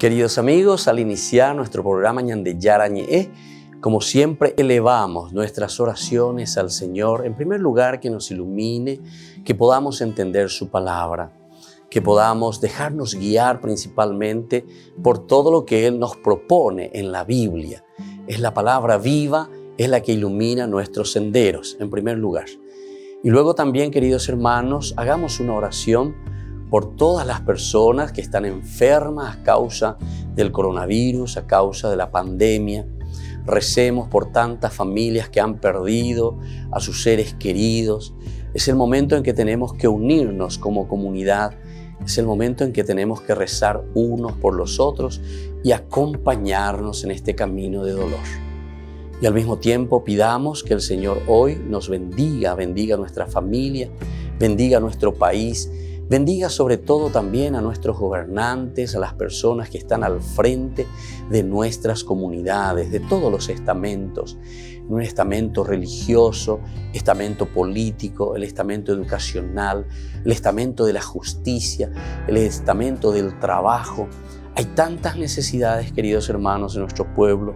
Queridos amigos, al iniciar nuestro programa Ñande Yarañe, como siempre elevamos nuestras oraciones al Señor, en primer lugar que nos ilumine, que podamos entender su palabra, que podamos dejarnos guiar principalmente por todo lo que Él nos propone en la Biblia. Es la palabra viva, es la que ilumina nuestros senderos, en primer lugar. Y luego también, queridos hermanos, hagamos una oración por todas las personas que están enfermas a causa del coronavirus, a causa de la pandemia. Recemos por tantas familias que han perdido a sus seres queridos. Es el momento en que tenemos que unirnos como comunidad. Es el momento en que tenemos que rezar unos por los otros y acompañarnos en este camino de dolor. Y al mismo tiempo pidamos que el Señor hoy nos bendiga nuestra familia, bendiga nuestro país, bendiga sobre todo también a nuestros gobernantes, a las personas que están al frente de nuestras comunidades, de todos los estamentos, un estamento religioso, estamento político, el estamento educacional, el estamento de la justicia, el estamento del trabajo. Hay tantas necesidades, queridos hermanos, en nuestro pueblo,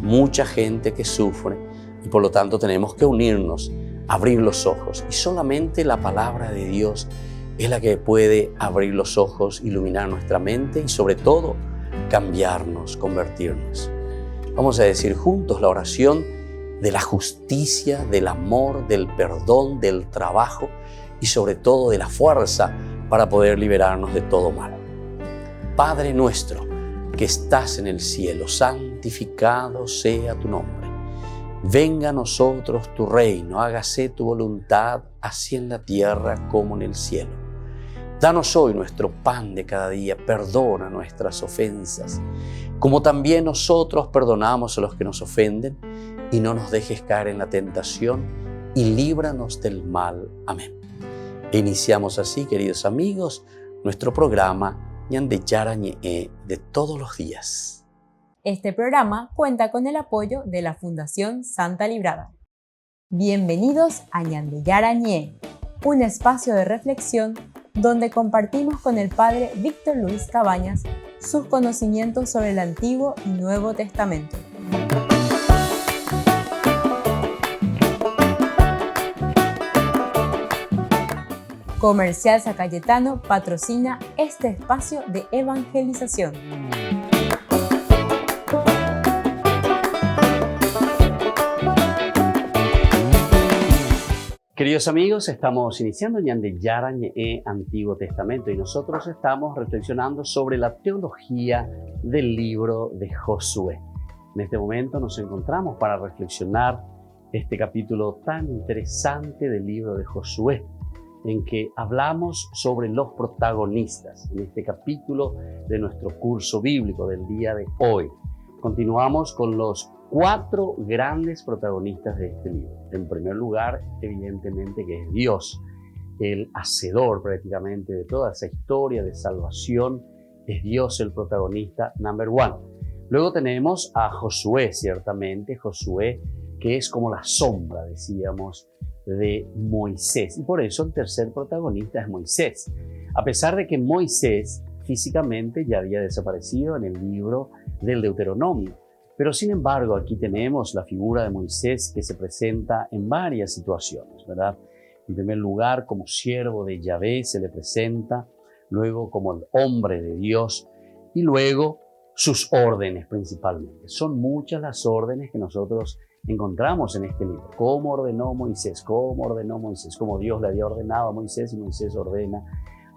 mucha gente que sufre y por lo tanto tenemos que unirnos, abrir los ojos y solamente la palabra de Dios es la que puede abrir los ojos, iluminar nuestra mente y sobre todo cambiarnos, convertirnos. Vamos a decir juntos la oración de la justicia, del amor, del perdón, del trabajo y sobre todo de la fuerza para poder liberarnos de todo mal. Padre nuestro que estás en el cielo, santificado sea tu nombre. Venga a nosotros tu reino, hágase tu voluntad, así en la tierra como en el cielo. Danos hoy nuestro pan de cada día, perdona nuestras ofensas, como también nosotros perdonamos a los que nos ofenden, y no nos dejes caer en la tentación, y líbranos del mal. Amén. E iniciamos así, queridos amigos, nuestro programa Ñande Yarañe de todos los días. Este programa cuenta con el apoyo de la Fundación Santa Librada. Bienvenidos a Ñande Yarañe, un espacio de reflexión donde compartimos con el Padre Víctor Luis Cabañas sus conocimientos sobre el Antiguo y Nuevo Testamento. Comercial San Cayetano patrocina este espacio de evangelización. Queridos amigos, estamos iniciando Ñande Yarañe Antiguo Testamento y nosotros estamos reflexionando sobre la teología del libro de Josué. En este momento nos encontramos para reflexionar este capítulo tan interesante del libro de Josué, en que hablamos sobre los protagonistas en este capítulo de nuestro curso bíblico del día de hoy. Continuamos con los 4 grandes protagonistas de este libro. En primer lugar, evidentemente que es Dios, el hacedor prácticamente de toda esa historia de salvación. Es Dios el protagonista number 1. Luego tenemos a Josué, ciertamente, Josué que es como la sombra, decíamos, de Moisés. Y por eso el tercer protagonista es Moisés. A pesar de que Moisés físicamente ya había desaparecido en el libro del Deuteronomio. Pero sin embargo, aquí tenemos la figura de Moisés que se presenta en varias situaciones, ¿verdad? En primer lugar, como siervo de Yahvé se le presenta, luego como el hombre de Dios y luego sus órdenes principalmente. Son muchas las órdenes que nosotros encontramos en este libro. ¿Cómo ordenó Moisés? ¿Cómo ordenó Moisés? Como Dios le había ordenado a Moisés y Moisés ordena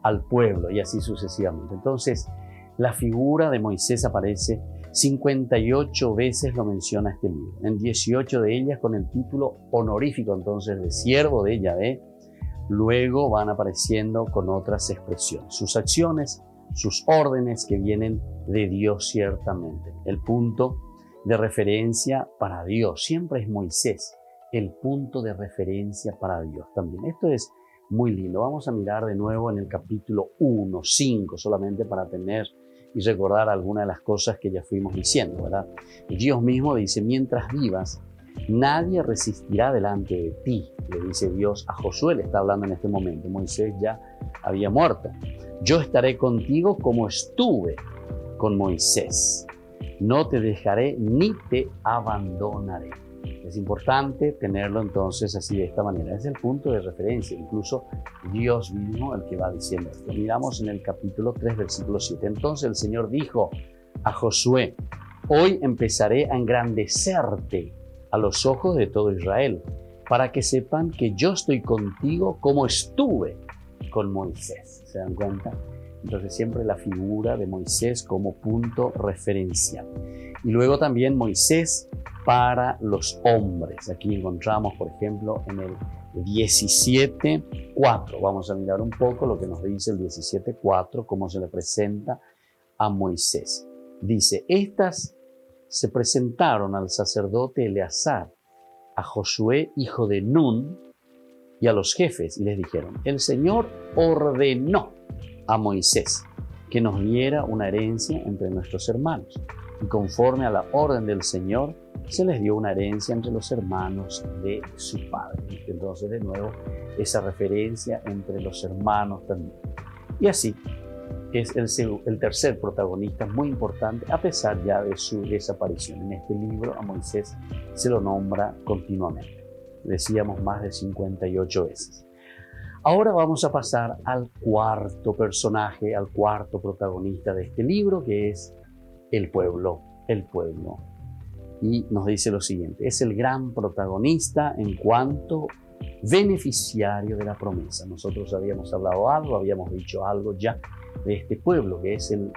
al pueblo y así sucesivamente. Entonces, la figura de Moisés aparece 58 veces, lo menciona este libro. En 18 de ellas con el título honorífico entonces de siervo de Yahvé. Luego van apareciendo con otras expresiones. Sus acciones, sus órdenes que vienen de Dios ciertamente. El punto de referencia para Dios siempre es Moisés. El punto de referencia para Dios también. Esto es muy lindo. Vamos a mirar de nuevo en el capítulo 1, 5, solamente para tener y recordar algunas de las cosas que ya fuimos diciendo, ¿verdad? Y Dios mismo dice, mientras vivas, nadie resistirá delante de ti, le dice Dios a Josué, le está hablando en este momento. Moisés ya había muerto. Yo estaré contigo como estuve con Moisés. No te dejaré ni te abandonaré. Es importante tenerlo entonces así de esta manera. Es el punto de referencia, incluso Dios mismo el que va diciendo esto. Miramos en el capítulo 3, versículo 7. Entonces el Señor dijo a Josué: hoy empezaré a engrandecerte a los ojos de todo Israel, para que sepan que yo estoy contigo como estuve con Moisés. ¿Se dan cuenta? Entonces siempre la figura de Moisés como punto referencial. Y luego también Moisés para los hombres. Aquí encontramos, por ejemplo, en el 17:4. Vamos a mirar un poco lo que nos dice el 17:4, cómo se le presenta a Moisés. Dice: estas se presentaron al sacerdote Eleazar, a Josué, hijo de Nun, y a los jefes, y les dijeron: el Señor ordenó a Moisés que nos diera una herencia entre nuestros hermanos. Y conforme a la orden del Señor, se les dio una herencia entre los hermanos de su padre. Entonces, de nuevo, esa referencia entre los hermanos también. Y así es el tercer protagonista muy importante, a pesar ya de su desaparición. En este libro a Moisés se lo nombra continuamente. Decíamos más de 58 veces. Ahora vamos a pasar al cuarto personaje, al cuarto protagonista de este libro, que es el pueblo. El pueblo. Y nos dice lo siguiente: es el gran protagonista en cuanto beneficiario de la promesa. Nosotros habíamos hablado algo, habíamos dicho algo ya de este pueblo, que es el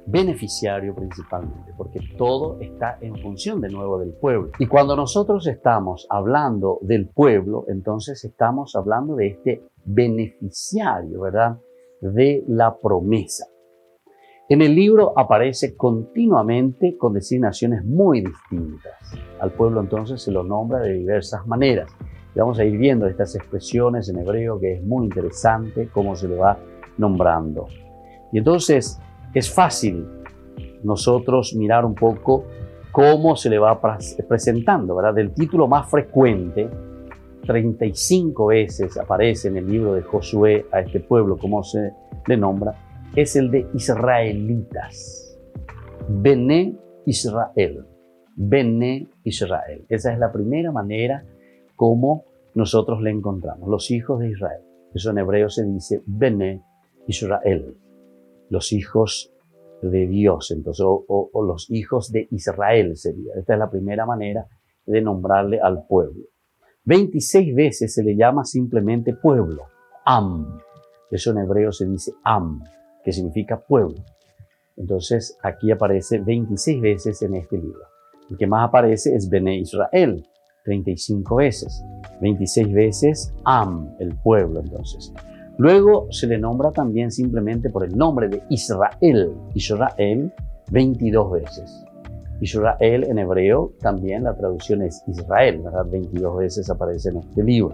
beneficiario principalmente, porque todo está en función de nuevo del pueblo. Y cuando nosotros estamos hablando del pueblo, entonces estamos hablando de este beneficiario, ¿verdad?, de la promesa. En el libro aparece continuamente con designaciones muy distintas. Al pueblo entonces se lo nombra de diversas maneras. Y vamos a ir viendo estas expresiones en hebreo, que es muy interesante cómo se le va nombrando. Y entonces es fácil nosotros mirar un poco cómo se le va presentando, ¿verdad? Del título más frecuente, 35 veces aparece en el libro de Josué a este pueblo, como se le nombra, es el de israelitas. Bené Israel. Bené Israel. Esa es la primera manera como nosotros le encontramos. Los hijos de Israel. Eso en hebreo se dice Bené Israel. Los hijos de Dios, entonces, o los hijos de Israel sería. Esta es la primera manera de nombrarle al pueblo. 26 veces se le llama simplemente pueblo. Am. Eso en hebreo se dice Am, que significa pueblo. Entonces, aquí aparece 26 veces en este libro. El que más aparece es Bené Israel, 35 veces. 26 veces Am, el pueblo, entonces. Luego se le nombra también simplemente por el nombre de Israel. Israel, 22 veces. Israel en hebreo también la traducción es Israel, ¿verdad? 22 veces aparece en este libro.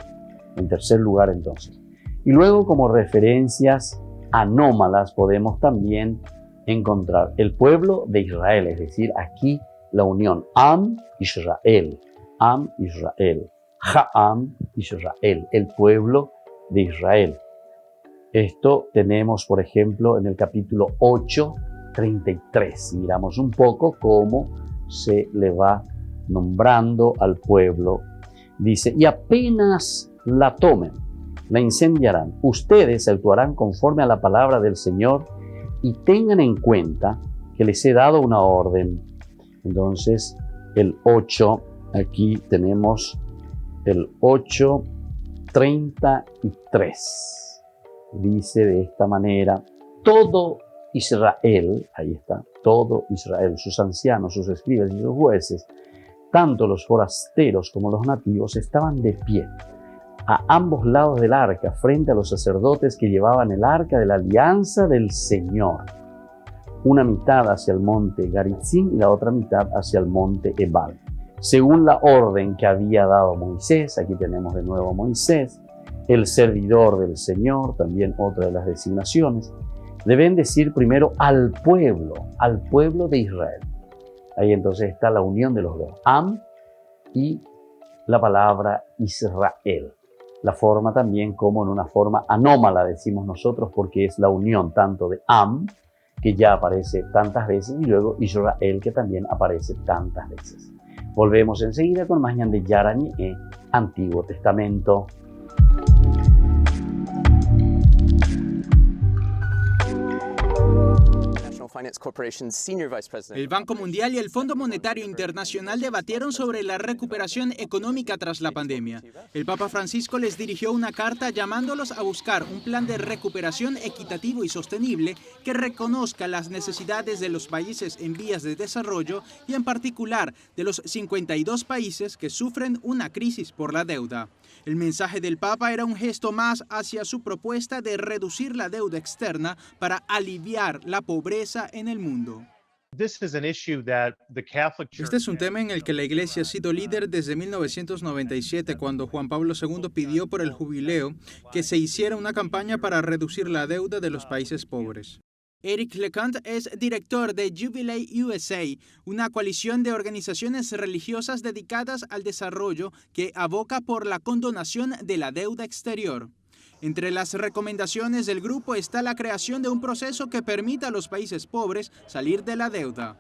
En tercer lugar, entonces. Y luego, como referencias anómalas, podemos también encontrar el pueblo de Israel, es decir, aquí la unión Am Israel, Am Israel, Ha'am Israel, el pueblo de Israel. Esto tenemos, por ejemplo, en el capítulo 8, 33. Miramos un poco cómo se le va nombrando al pueblo. Dice: y apenas la tomen, la incendiarán. Ustedes actuarán conforme a la palabra del Señor y tengan en cuenta que les he dado una orden. Entonces, el 8, aquí tenemos el 8, 33. Dice de esta manera: todo Israel, ahí está, todo Israel, sus ancianos, sus escribas y sus jueces, tanto los forasteros como los nativos, estaban de pie a ambos lados del arca, frente a los sacerdotes que llevaban el arca de la alianza del Señor. Una mitad hacia el monte Garitzim y la otra mitad hacia el monte Ebal. Según la orden que había dado Moisés, aquí tenemos de nuevo a Moisés, el servidor del Señor, también otra de las designaciones, deben decir primero al pueblo de Israel. Ahí entonces está la unión de los dos, Am y la palabra Israel. La forma también como en una forma anómala decimos nosotros, porque es la unión tanto de Am, que ya aparece tantas veces, y luego Israel, que también aparece tantas veces. Volvemos enseguida con más Ñande Yarañe, Antiguo Testamento. El Banco Mundial y el Fondo Monetario Internacional debatieron sobre la recuperación económica tras la pandemia. El Papa Francisco les dirigió una carta llamándolos a buscar un plan de recuperación equitativo y sostenible que reconozca las necesidades de los países en vías de desarrollo y en particular de los 52 países que sufren una crisis por la deuda. El mensaje del Papa era un gesto más hacia su propuesta de reducir la deuda externa para aliviar la pobreza en el mundo. Este es un tema en el que la Iglesia ha sido líder desde 1997, cuando Juan Pablo II pidió por el jubileo que se hiciera una campaña para reducir la deuda de los países pobres. Eric LeConte es director de Jubilee USA, una coalición de organizaciones religiosas dedicadas al desarrollo que aboca por la condonación de la deuda exterior. Entre las recomendaciones del grupo está la creación de un proceso que permita a los países pobres salir de la deuda.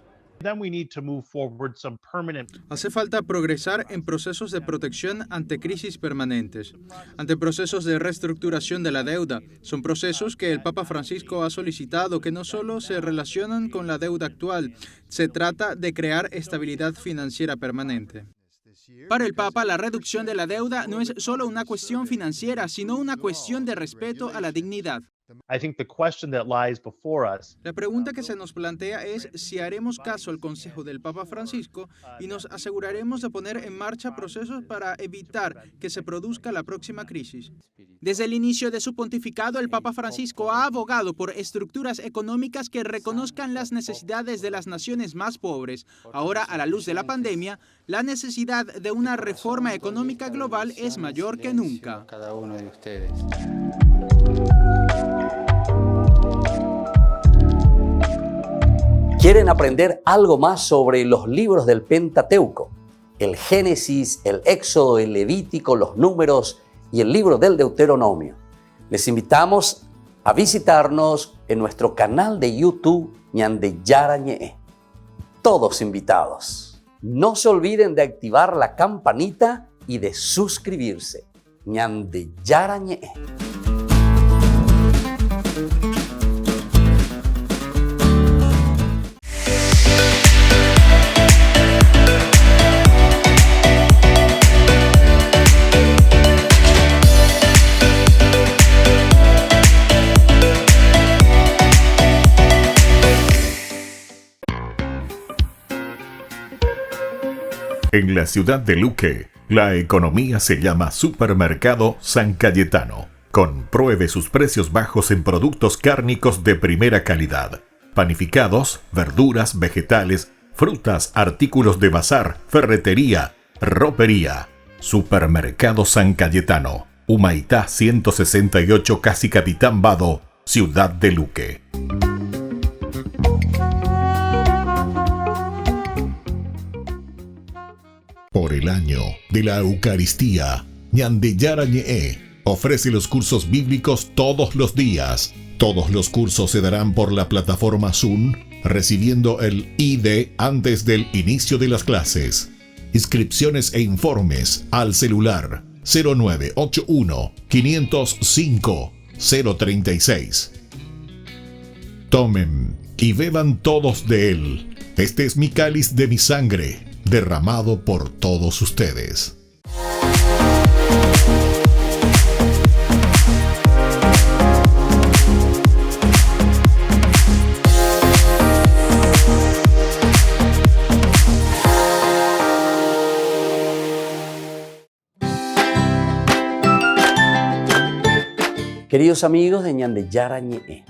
Hace falta progresar en procesos de protección ante crisis permanentes, ante procesos de reestructuración de la deuda. Son procesos que el Papa Francisco ha solicitado, que no solo se relacionan con la deuda actual, se trata de crear estabilidad financiera permanente. Para el Papa, la reducción de la deuda no es solo una cuestión financiera, sino una cuestión de respeto a la dignidad. La pregunta que se nos plantea es si haremos caso al consejo del Papa Francisco y nos aseguraremos de poner en marcha procesos para evitar que se produzca la próxima crisis. Desde el inicio de su pontificado, el Papa Francisco ha abogado por estructuras económicas que reconozcan las necesidades de las naciones más pobres. Ahora, a la luz de la pandemia, la necesidad de una reforma económica global es mayor que nunca. ¿Quieren aprender algo más sobre los libros del Pentateuco? El Génesis, el Éxodo, el Levítico, los Números y el libro del Deuteronomio. Les invitamos a visitarnos en nuestro canal de YouTube Ñande Yarañe. Todos invitados. No se olviden de activar la campanita y de suscribirse. Ñande Yarañe. En la ciudad de Luque, la economía se llama Supermercado San Cayetano. Compruebe sus precios bajos en productos cárnicos de primera calidad. Panificados, verduras, vegetales, frutas, artículos de bazar, ferretería, ropería. Supermercado San Cayetano. Humaitá 168, Casi Capitán Vado, ciudad de Luque. Por el año de la Eucaristía, Ñande Yarañe ofrece los cursos bíblicos todos los días. Todos los cursos se darán por la plataforma Zoom, recibiendo el ID antes del inicio de las clases. Inscripciones e informes al celular 0981 505 036. Tomen y beban todos de él. Este es mi cáliz de mi sangre, derramado por todos ustedes. Queridos amigos de Ñande Yarañe,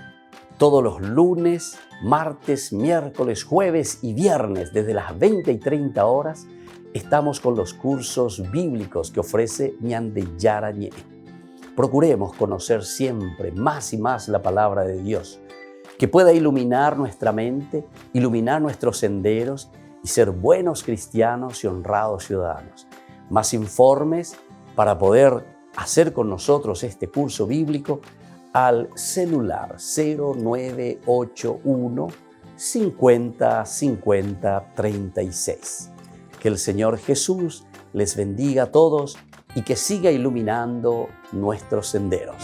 todos los lunes, martes, miércoles, jueves y viernes desde las 20 y 30 horas estamos con los cursos bíblicos que ofrece Ñande Yarañe. Procuremos conocer siempre más y más la palabra de Dios, que pueda iluminar nuestra mente, iluminar nuestros senderos y ser buenos cristianos y honrados ciudadanos. Más informes para poder hacer con nosotros este curso bíblico, al celular 0981 50 50 36. Que el Señor Jesús les bendiga a todos y que siga iluminando nuestros senderos.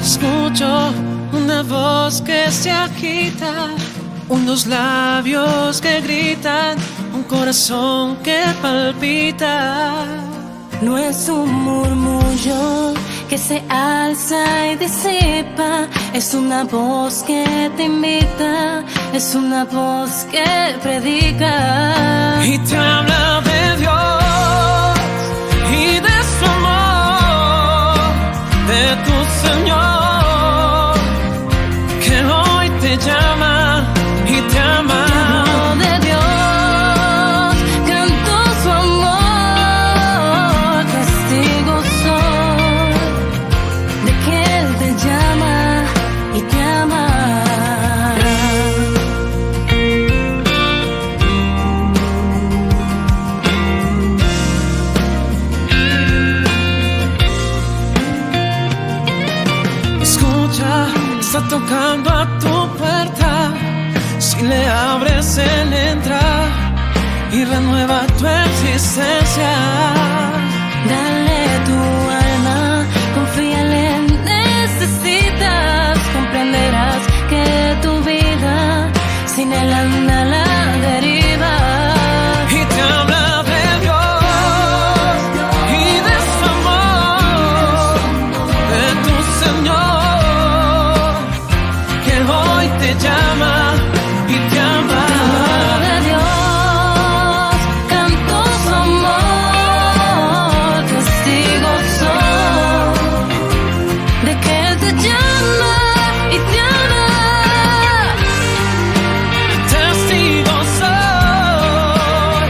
Escucho una voz que se agita, unos labios que gritan, un corazón que palpita. No es un murmullo que se alza y disipa, es una voz que te invita, es una voz que predica. Y te habla de Dios y de su amor, de tu Señor, que hoy te llama y te ama. De Dios, canto su amor, testigo soy de que Él te llama y te ama. Escucha, está tocando a tu puerta. Si le abres, Él entra y renueva tu existencia. Dale tu alma, confíale, necesitas, comprenderás que tu vida sin Él anda a la deriva. Y te habla de Dios y de su amor, de tu Señor, que hoy te llama y te ama. De Dios, canto su amor, testigo soy de que Él te llama y te ama. Testigo soy,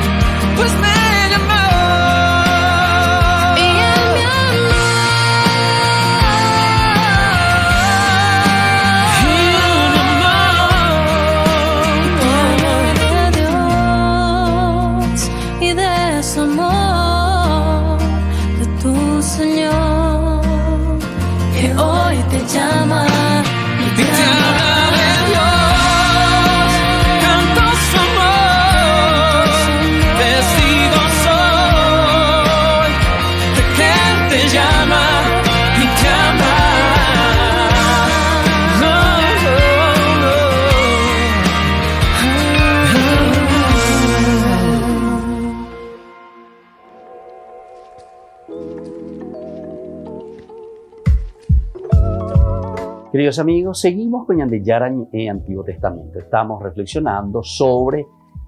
pues me llamó Y Él me amó. y me amó. De Dios y de su amor, de tu Señor, que hoy te llama y Y te te ama. habla de Dios, canto su amor, testigo soy de que Él te llama y te ama. No, no, Queridos amigos, seguimos con Ñande Yarañe Antiguo Testamento. Estamos reflexionando sobre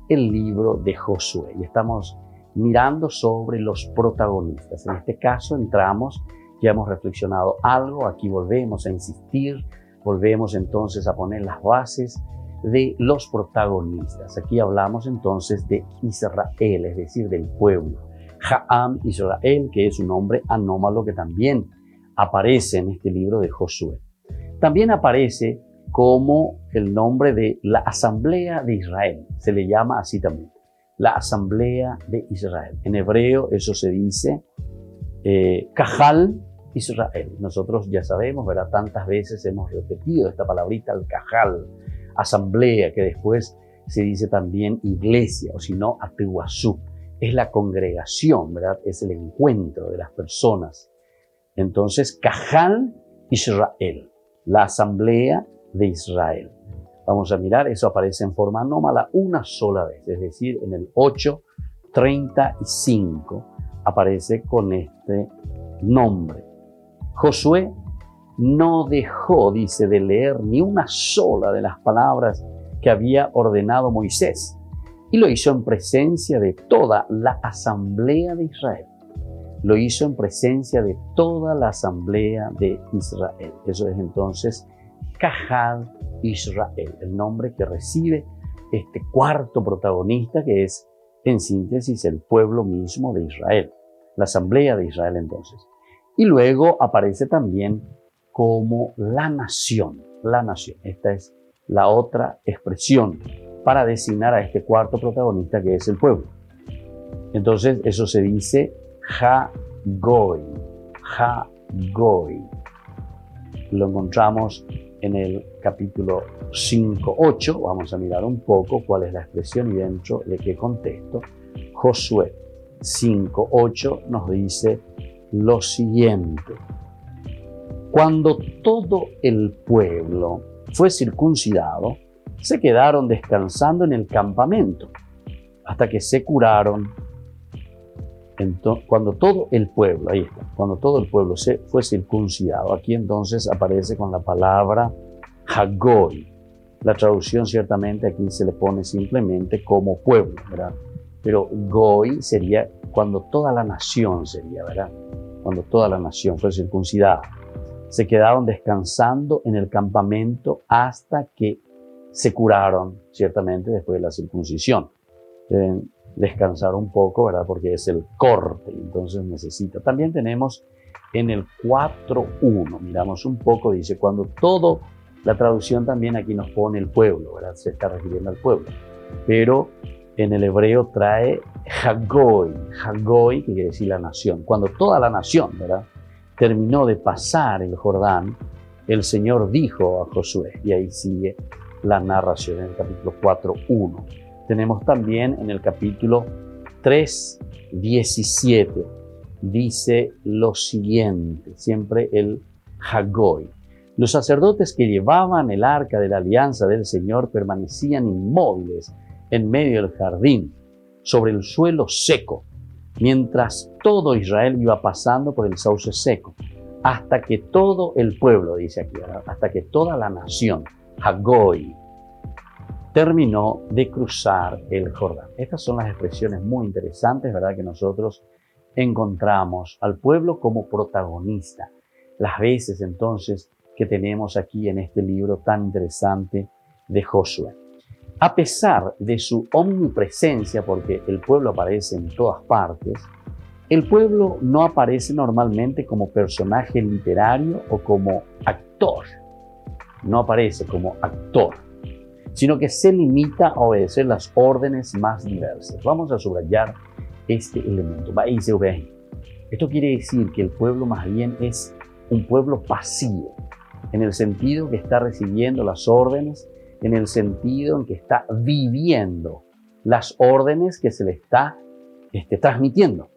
el libro de Josué y estamos mirando sobre los protagonistas. En este caso entramos, ya hemos reflexionado algo, aquí volvemos a insistir, volvemos entonces a poner las bases de los protagonistas. Aquí hablamos entonces de Israel, es decir, del pueblo. Ja'am Israel, que es un nombre anómalo que también aparece en este libro de Josué. También aparece como el nombre de la Asamblea de Israel. Se le llama así también, la Asamblea de Israel. En hebreo eso se dice Kahal Israel. Nosotros ya sabemos, ¿verdad? Tantas veces hemos repetido esta palabrita, el Kahal, asamblea, que después se dice también iglesia, o si no, Atuazú. Es la congregación, ¿verdad? Es el encuentro de las personas. Entonces, Kahal Israel, la Asamblea de Israel. Vamos a mirar, eso aparece en forma anómala una sola vez, es decir, en el 8:35 aparece con este nombre. Josué no dejó, dice, de leer ni una sola de las palabras que había ordenado Moisés, y lo hizo en presencia de toda la Asamblea de Israel. Lo hizo en presencia de toda la Asamblea de Israel. Eso es entonces Kahal Israel, el nombre que recibe este cuarto protagonista, que es en síntesis, el pueblo mismo de Israel, la asamblea de Israel entonces. Y luego aparece también como la nación, la nación. Esta es la otra expresión para designar a este cuarto protagonista que es el pueblo. Entonces eso se dice Ha-Goy, Ha-Goy. Lo encontramos en el capítulo 5:8. Vamos a mirar un poco cuál es la expresión y dentro de qué contexto. Josué 5:8 nos dice lo siguiente: cuando todo el pueblo fue circuncidado, se quedaron descansando en el campamento hasta que se curaron. Cuando todo el pueblo, ahí está, cuando todo el pueblo fue circuncidado, aquí entonces aparece con la palabra Hagoy. La traducción ciertamente aquí se le pone simplemente como pueblo, ¿verdad? Pero Goy sería cuando toda la nación sería, ¿verdad? Cuando toda la nación fue circuncidada. Se quedaron descansando en el campamento hasta que se curaron, ciertamente después de la circuncisión. Deben descansar un poco, ¿verdad? Porque es el corte, entonces necesita. También tenemos en el 4:1, miramos un poco, dice, cuando todo, la traducción también aquí nos pone el pueblo, ¿verdad? Se está refiriendo al pueblo. Pero en el hebreo trae Hagoy, Hagoy, que quiere decir la nación. Cuando toda la nación, ¿verdad?, terminó de pasar el Jordán, el Señor dijo a Josué, y ahí sigue la narración en el capítulo 4:1. Tenemos también en el capítulo 3:17, dice lo siguiente, siempre el Hagoy. Los sacerdotes que llevaban el arca de la alianza del Señor permanecían inmóviles en medio del jardín, sobre el suelo seco, mientras todo Israel iba pasando por el sauce seco, hasta que todo el pueblo, dice aquí, ¿verdad?, hasta que toda la nación, Hagoy, terminó de cruzar el Jordán. Estas son las expresiones muy interesantes, ¿verdad?, que nosotros encontramos al pueblo como protagonista. Las veces entonces que tenemos aquí en este libro tan interesante de Josué. A pesar de su omnipresencia, porque el pueblo aparece en todas partes, el pueblo no aparece normalmente como personaje literario o como actor. No aparece como actor, sino que se limita a obedecer las órdenes más diversas. Vamos a subrayar este elemento. Esto quiere decir que el pueblo más bien es un pueblo pasivo, en el sentido que está recibiendo las órdenes, en el sentido en que está viviendo las órdenes que se le está transmitiendo.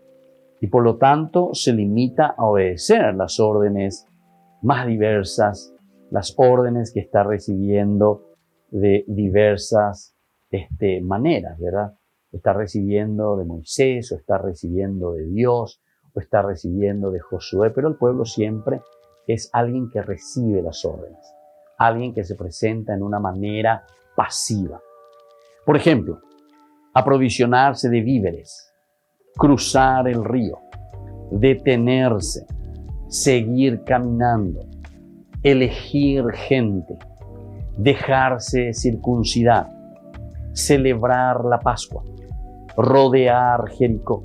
Y por lo tanto se limita a obedecer las órdenes más diversas, las órdenes que está recibiendo de diversas maneras, ¿verdad? Está recibiendo de Moisés, o está recibiendo de Dios, o está recibiendo de Josué, pero el pueblo siempre es alguien que recibe las órdenes, alguien que se presenta en una manera pasiva. Por ejemplo, aprovisionarse de víveres, cruzar el río, detenerse, seguir caminando, elegir gente, dejarse circuncidar, celebrar la Pascua, rodear Jericó,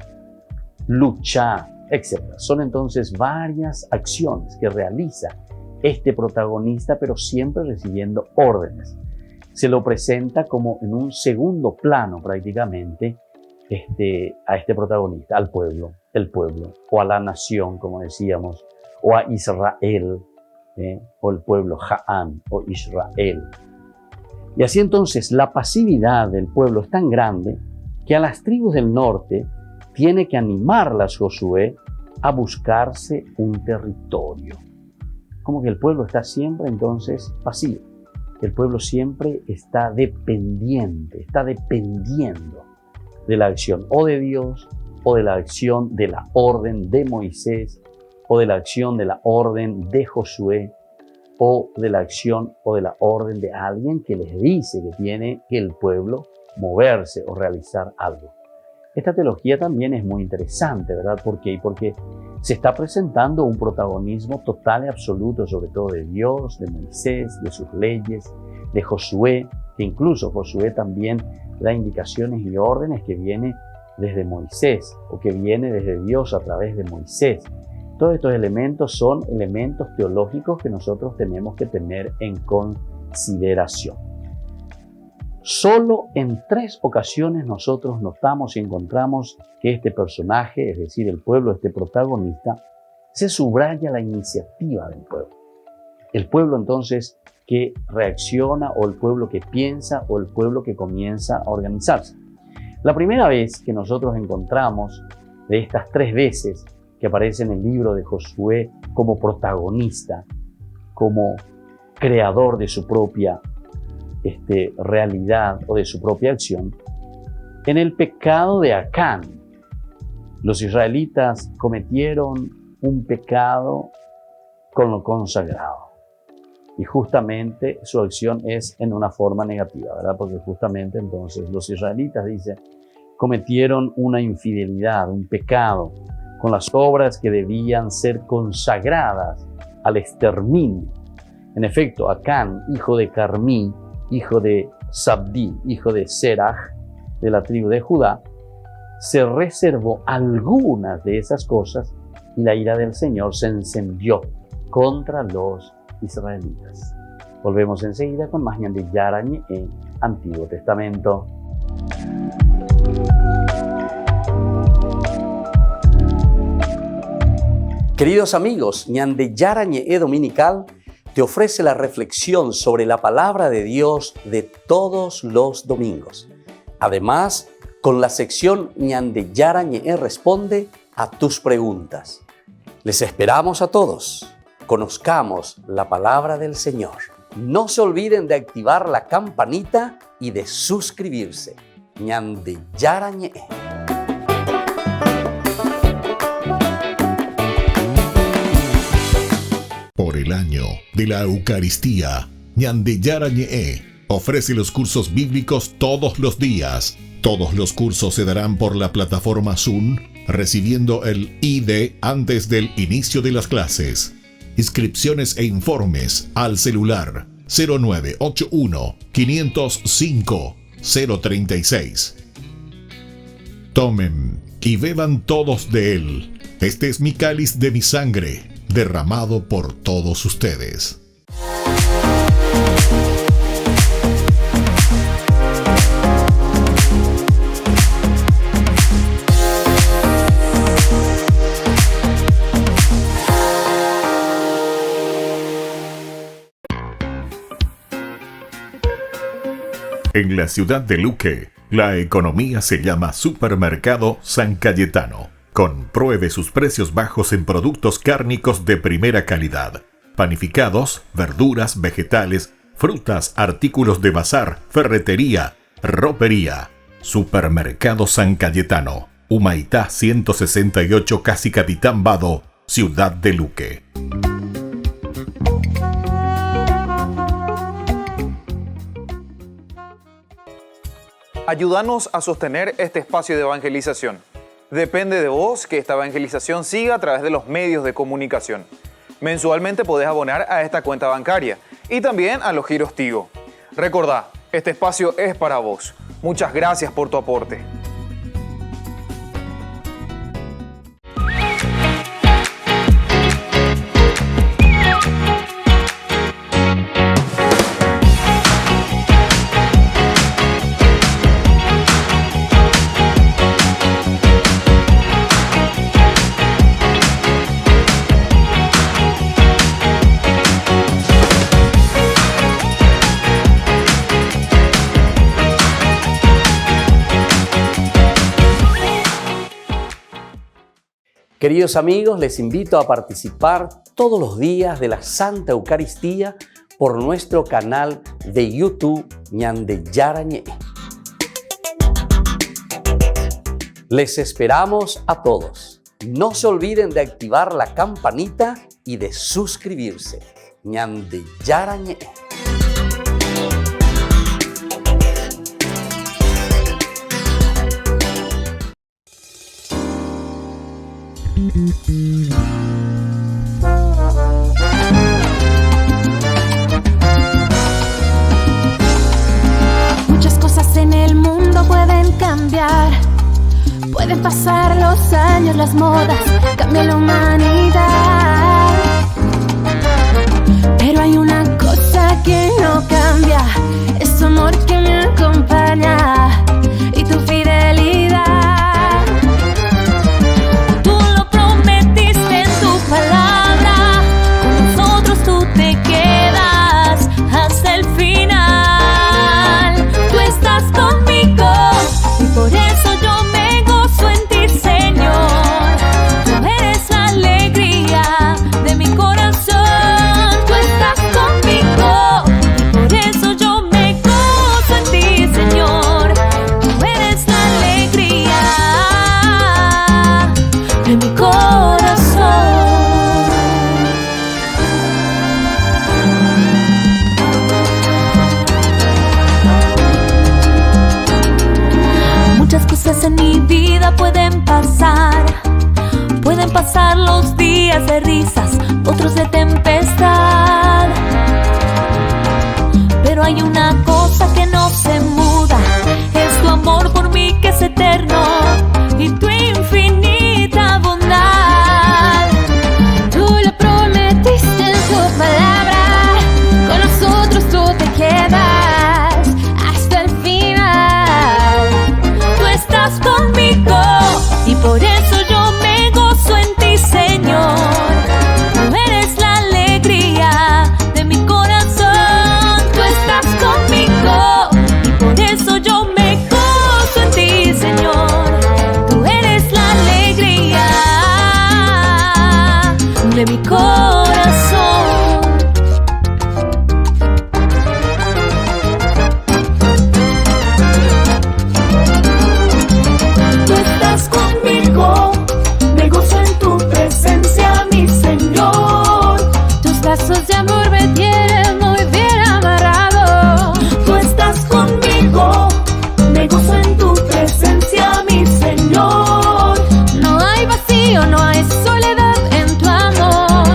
luchar, etc. Son entonces varias acciones que realiza este protagonista, pero siempre recibiendo órdenes. Se lo presenta como en un segundo plano prácticamente a este protagonista, al pueblo, el pueblo, o a la nación, como decíamos, o a Israel, o el pueblo Jaan, o Israel. Y así entonces la pasividad del pueblo es tan grande que a las tribus del norte tiene que animarlas Josué a buscarse un territorio. Como que el pueblo está siempre entonces pasivo. El pueblo siempre está dependiente, está dependiendo de la acción o de Dios, o de la acción de la orden de Moisés, o de la acción de la orden de Josué, o de la acción o de la orden de alguien que les dice que tiene que el pueblo moverse o realizar algo. Esta teología también es muy interesante, ¿verdad? ¿Por qué? Porque se está presentando un protagonismo total y absoluto, sobre todo de Dios, de Moisés, de sus leyes, de Josué, que incluso Josué también da indicaciones y órdenes que viene desde Moisés o que viene desde Dios a través de Moisés. Todos estos elementos son elementos teológicos que nosotros tenemos que tener en consideración. Solo en 3 ocasiones nosotros notamos y encontramos que este personaje, es decir, el pueblo, este protagonista, se subraya la iniciativa del pueblo. El pueblo entonces que reacciona, o el pueblo que piensa, o el pueblo que comienza a organizarse. La primera vez que nosotros encontramos de estas 3 veces que aparece en el libro de Josué como protagonista, como creador de su propia realidad o de su propia acción, en el pecado de Acán. Los israelitas cometieron un pecado con lo consagrado. Y justamente su acción es en una forma negativa, ¿verdad? Porque justamente entonces los israelitas, dice, cometieron una infidelidad, un pecado, con las obras que debían ser consagradas al exterminio. En efecto, Acán, hijo de Carmí, hijo de Sabdí, hijo de Seraj, de la tribu de Judá, se reservó algunas de esas cosas y la ira del Señor se encendió contra los israelitas. Volvemos enseguida con más Ñande Yarañe en Antiguo Testamento. Queridos amigos, Ñande Yarañe Dominical te ofrece la reflexión sobre la palabra de Dios de todos los domingos. Además, con la sección Ñande Yarañe responde a tus preguntas. Les esperamos a todos. Conozcamos la palabra del Señor. No se olviden de activar la campanita y de suscribirse. Ñande Yarañe. Por el año de la Eucaristía, Ñande Yarañe ofrece los cursos bíblicos todos los días. Todos los cursos se darán por la plataforma Zoom, recibiendo el ID antes del inicio de las clases. Inscripciones e informes al celular 0981 505 036. Tomen y beban todos de él. Este es mi cáliz de mi sangre, derramado por todos ustedes. En la ciudad de Luque, la economía se llama Supermercado San Cayetano. Compruebe sus precios bajos en productos cárnicos de primera calidad. Panificados, verduras, vegetales, frutas, artículos de bazar, ferretería, ropería. Supermercado San Cayetano, Humaitá 168, Casi Capitán Vado, ciudad de Luque. Ayúdanos a sostener este espacio de evangelización. Depende de vos que esta evangelización siga a través de los medios de comunicación. Mensualmente podés abonar a esta cuenta bancaria y también a los giros Tigo. Recordá, este espacio es para vos. Muchas gracias por tu aporte. Queridos amigos, les invito a participar todos los días de la Santa Eucaristía por nuestro canal de YouTube Ñande Yarañe. Les esperamos a todos. No se olviden de activar la campanita y de suscribirse. Ñande Yarañe. Muchas cosas en el mundo pueden cambiar, Pueden pasar los años, las modas, cambia la humanidad, pero hay una cosa que no cambia, es tu amor que me acompaña y tu fidelidad. Tú lo prometiste en tu palabra, con nosotros tú te quedas hasta el final. Tú estás conmigo y por eso yo me gozo en ti, Señor. Tú eres la alegría de mi corazón. Tú estás conmigo y por eso yo me gozo en ti, Señor. Tú eres la alegría de mi corazón. Muchas cosas en mi vida pueden pasar los días de risas, otros de tempestad, pero hay una cosa que no se muda, es tu amor por mí que es eterno y tu infinita bondad. Tú lo prometiste en tu palabra, con nosotros tú te quedas hasta el final. Tú estás conmigo y por eso yo me gozo en ti, Señor. Tú eres la alegría de mi corazón. Tú estás conmigo y por eso yo me gozo en ti, Señor. Tú eres la alegría de mi corazón. Tú estás conmigo, me gozo en tu presencia, mi Señor. Tus brazos de amor me tienen muy bien amarrado. Tú estás conmigo, me gozo en tu presencia, mi Señor. No hay vacío, no hay soledad en tu amor.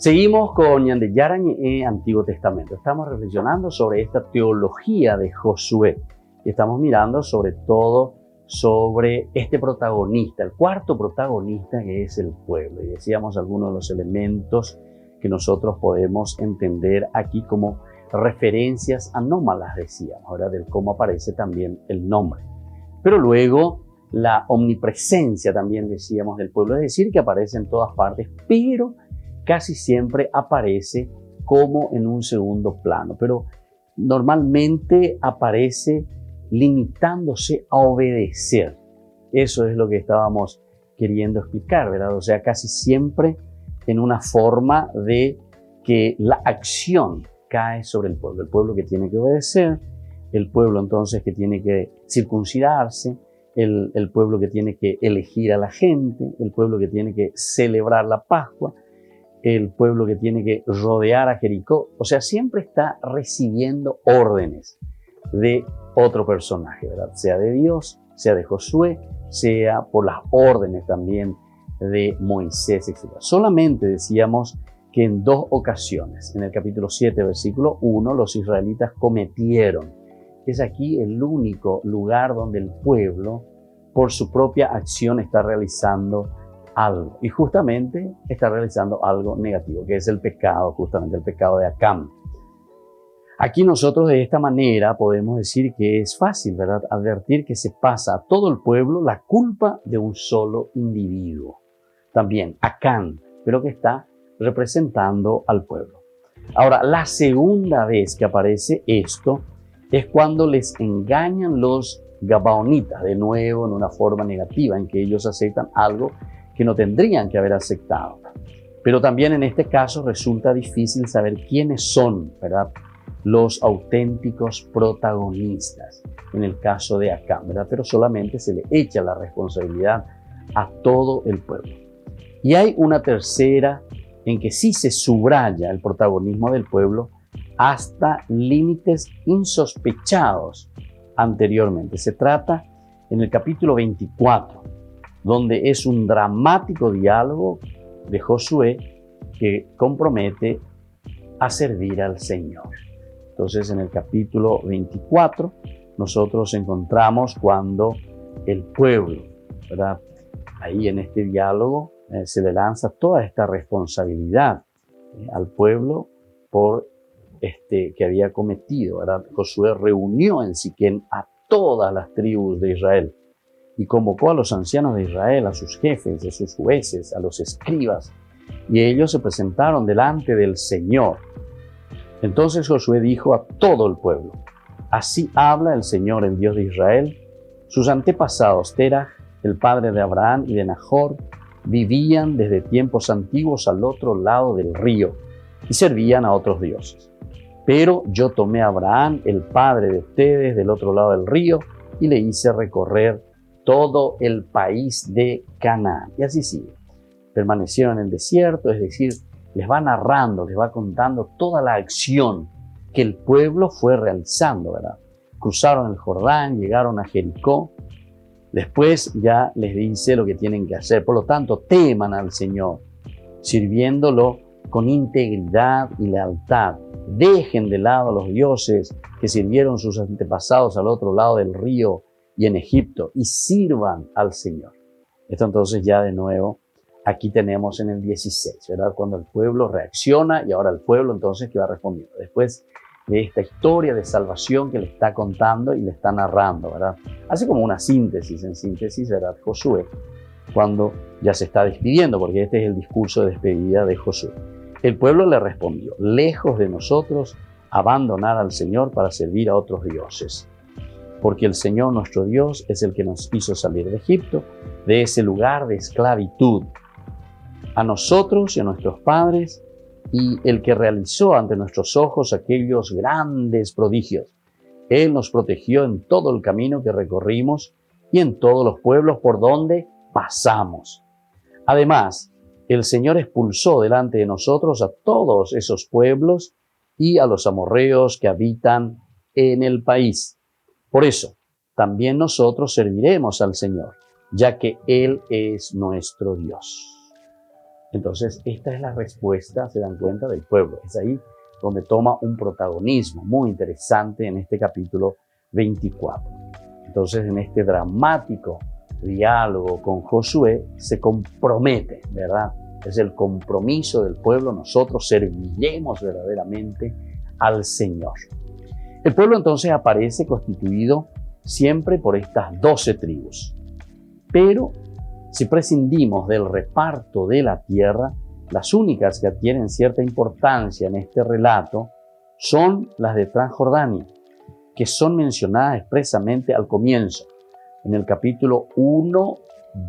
Seguimos con Ñande Yarañe, Antiguo Testamento. Estamos reflexionando sobre esta teología de Josué. Y estamos mirando sobre todo sobre este protagonista, el cuarto protagonista, que es el pueblo. Y decíamos algunos de los elementos que nosotros podemos entender aquí como referencias anómalas, decíamos, ¿verdad? Del cómo aparece también el nombre. Pero luego la omnipresencia también decíamos del pueblo, es decir, que aparece en todas partes, pero casi siempre aparece como en un segundo plano, pero normalmente aparece limitándose a obedecer. Eso es lo que estábamos queriendo explicar, ¿verdad? O sea, casi siempre en una forma de que la acción cae sobre el pueblo que tiene que obedecer, el pueblo entonces que tiene que circuncidarse, el pueblo que tiene que elegir a la gente, el pueblo que tiene que celebrar la Pascua, el pueblo que tiene que rodear a Jericó. O sea, siempre está recibiendo órdenes de otro personaje, ¿verdad? Sea de Dios, sea de Josué, sea por las órdenes también de Moisés, etc. Solamente decíamos que en dos ocasiones, en el capítulo 7, versículo 1, los israelitas cometieron. Es aquí el único lugar donde el pueblo, por su propia acción, está realizando algo. Y justamente está realizando algo negativo, que es el pecado, justamente el pecado de Acán. Aquí nosotros de esta manera podemos decir que es fácil, ¿verdad?, advertir que se pasa a todo el pueblo la culpa de un solo individuo. También Acán, pero que está representando al pueblo. Ahora, la segunda vez que aparece esto es cuando les engañan los gabaonitas, de nuevo en una forma negativa, en que ellos aceptan algo que no tendrían que haber aceptado. Pero también en este caso resulta difícil saber quiénes son, ¿verdad?, los auténticos protagonistas, en el caso de Acán, ¿verdad? Pero solamente se le echa la responsabilidad a todo el pueblo. Y hay una tercera en que sí se subraya el protagonismo del pueblo hasta límites insospechados anteriormente. Se trata en el capítulo 24, donde es un dramático diálogo de Josué que compromete a servir al Señor. Entonces, en el capítulo 24, nosotros encontramos cuando el pueblo, ¿verdad? Ahí en este diálogo se le lanza toda esta responsabilidad al pueblo por que había cometido, ¿verdad? Josué reunió en Siquem a todas las tribus de Israel y convocó a los ancianos de Israel, a sus jefes, a sus jueces, a los escribas, y ellos se presentaron delante del Señor. Entonces Josué dijo a todo el pueblo: así habla el Señor, el Dios de Israel. Sus antepasados, Terah, el padre de Abraham y de Nahor, vivían desde tiempos antiguos al otro lado del río y servían a otros dioses. Pero yo tomé a Abraham, el padre de ustedes, del otro lado del río, y le hice recorrer todo el país de Canaán. Y así sigue. Permanecieron en el desierto, es decir, les va narrando, les va contando toda la acción que el pueblo fue realizando, ¿verdad? Cruzaron el Jordán, llegaron a Jericó. Después ya les dice lo que tienen que hacer. Por lo tanto, teman al Señor, sirviéndolo con integridad y lealtad. Dejen de lado a los dioses que sirvieron sus antepasados al otro lado del río y en Egipto, y sirvan al Señor. Esto entonces ya de nuevo, aquí tenemos en el 16, ¿verdad? Cuando el pueblo reacciona y ahora el pueblo entonces que va respondiendo. Después de esta historia de salvación que le está contando y le está narrando, ¿verdad? Hace como una síntesis, en síntesis, ¿verdad? Josué, cuando ya se está despidiendo, porque este es el discurso de despedida de Josué. El pueblo le respondió: lejos de nosotros abandonar al Señor para servir a otros dioses. Porque el Señor nuestro Dios es el que nos hizo salir de Egipto, de ese lugar de esclavitud. A nosotros y a nuestros padres, y el que realizó ante nuestros ojos aquellos grandes prodigios. Él nos protegió en todo el camino que recorrimos y en todos los pueblos por donde pasamos. Además, el Señor expulsó delante de nosotros a todos esos pueblos y a los amorreos que habitan en el país. Por eso, también nosotros serviremos al Señor, ya que Él es nuestro Dios. Entonces, esta es la respuesta, se dan cuenta, del pueblo. Es ahí donde toma un protagonismo muy interesante en este capítulo 24. Entonces, en este dramático diálogo con Josué, se compromete, ¿verdad? Es el compromiso del pueblo, nosotros serviremos verdaderamente al Señor. El pueblo entonces aparece constituido siempre por estas 12 tribus. Pero si prescindimos del reparto de la tierra, las únicas que adquieren cierta importancia en este relato son las de Transjordania, que son mencionadas expresamente al comienzo, en el capítulo 1,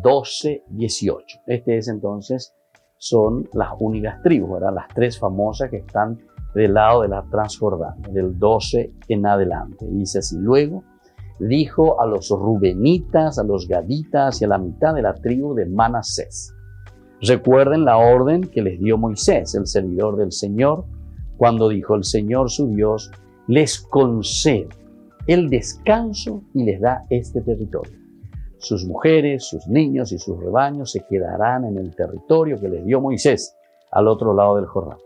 12, 18. Este es entonces, son las únicas tribus, ¿verdad? Las tres famosas que están del lado de la Transjordania, del 12 en adelante. Dice así: luego dijo a los rubenitas, a los gaditas y a la mitad de la tribu de Manasés: recuerden la orden que les dio Moisés, el servidor del Señor, cuando dijo: el Señor su Dios les concede el descanso y les da este territorio. Sus mujeres, sus niños y sus rebaños se quedarán en el territorio que les dio Moisés, al otro lado del Jordán.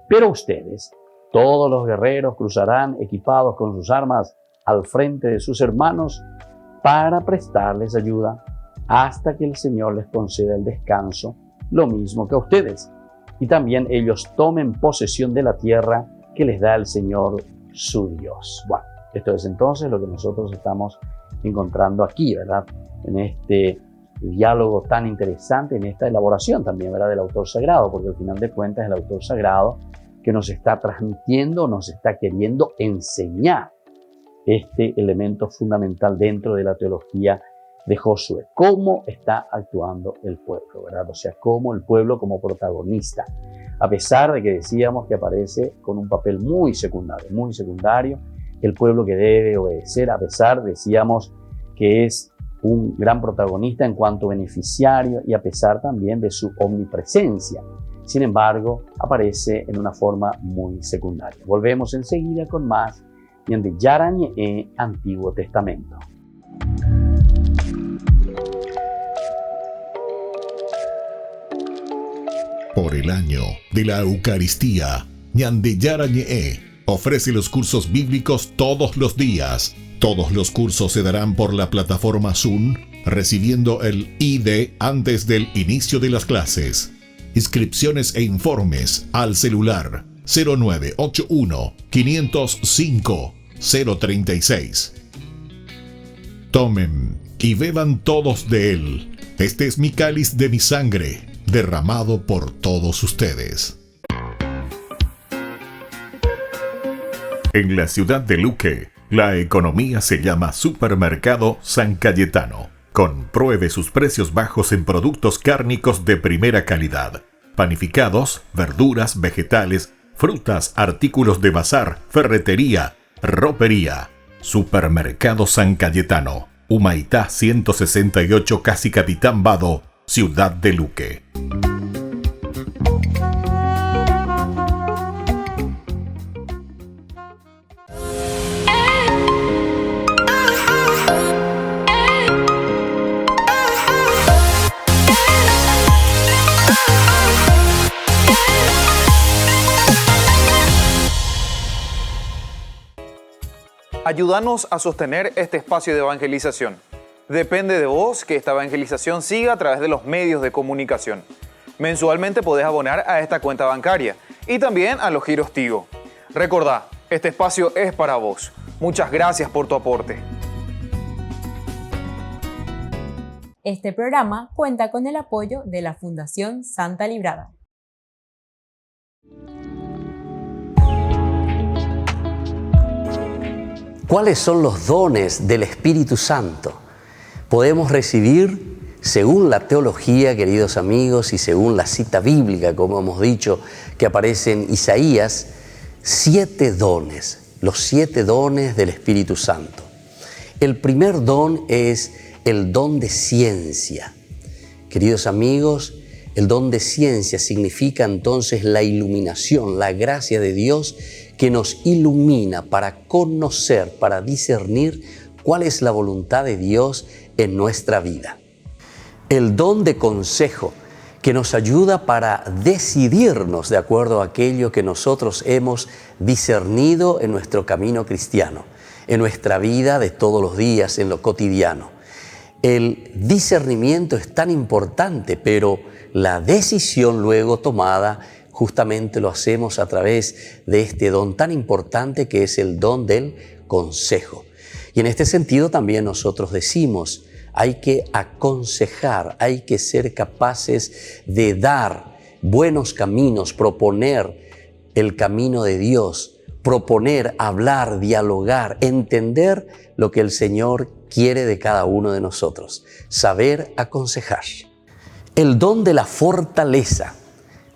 Pero ustedes, todos los guerreros, cruzarán equipados con sus armas al frente de sus hermanos para prestarles ayuda hasta que el Señor les conceda el descanso, lo mismo que a ustedes, y también ellos tomen posesión de la tierra que les da el Señor su Dios. Bueno, esto es entonces lo que nosotros estamos encontrando aquí, ¿verdad? En este diálogo tan interesante, en esta elaboración también, ¿verdad?, del autor sagrado, porque al final de cuentas es el autor sagrado que nos está transmitiendo, nos está queriendo enseñar este elemento fundamental dentro de la teología de Josué. Cómo está actuando el pueblo, ¿verdad? O sea, cómo el pueblo como protagonista, a pesar de que decíamos que aparece con un papel muy secundario, el pueblo que debe obedecer, a pesar, decíamos, que es un gran protagonista en cuanto beneficiario y a pesar también de su omnipresencia. Sin embargo, aparece en una forma muy secundaria. Volvemos enseguida con más Ñande Yarañe Antiguo Testamento. Por el año de la Eucaristía, Ñande Yarañe ofrece los cursos bíblicos todos los días. Todos los cursos se darán por la plataforma Zoom, recibiendo el ID antes del inicio de las clases. Inscripciones e informes al celular 0981 505 036. Tomen y beban todos de él. Este es mi cáliz de mi sangre, derramado por todos ustedes. En la ciudad de Luque, la economía se llama Supermercado San Cayetano. Compruebe sus precios bajos en productos cárnicos de primera calidad. Panificados, verduras, vegetales, frutas, artículos de bazar, ferretería, ropería. Supermercado San Cayetano, Humaitá 168, Casi Capitán Vado, ciudad de Luque. Ayúdanos a sostener este espacio de evangelización. Depende de vos que esta evangelización siga a través de los medios de comunicación. Mensualmente podés abonar a esta cuenta bancaria y también a los giros Tigo. Recordá, este espacio es para vos. Muchas gracias por tu aporte. Este programa cuenta con el apoyo de la Fundación Santa Librada. ¿Cuáles son los dones del Espíritu Santo? Podemos recibir, según la teología, queridos amigos, y según la cita bíblica, como hemos dicho, que aparece en Isaías, 7 dones, los 7 dones del Espíritu Santo. El primer don es el don de ciencia. Queridos amigos, el don de ciencia significa entonces la iluminación, la gracia de Dios que nos ilumina para conocer, para discernir cuál es la voluntad de Dios en nuestra vida. El don de consejo, que nos ayuda para decidirnos de acuerdo a aquello que nosotros hemos discernido en nuestro camino cristiano, en nuestra vida de todos los días, en lo cotidiano. El discernimiento es tan importante, pero la decisión luego tomada justamente lo hacemos a través de este don tan importante que es el don del consejo. Y en este sentido también nosotros decimos, hay que aconsejar, hay que ser capaces de dar buenos caminos, proponer el camino de Dios, proponer, hablar, dialogar, entender lo que el Señor quiere de cada uno de nosotros, saber aconsejar. El don de la fortaleza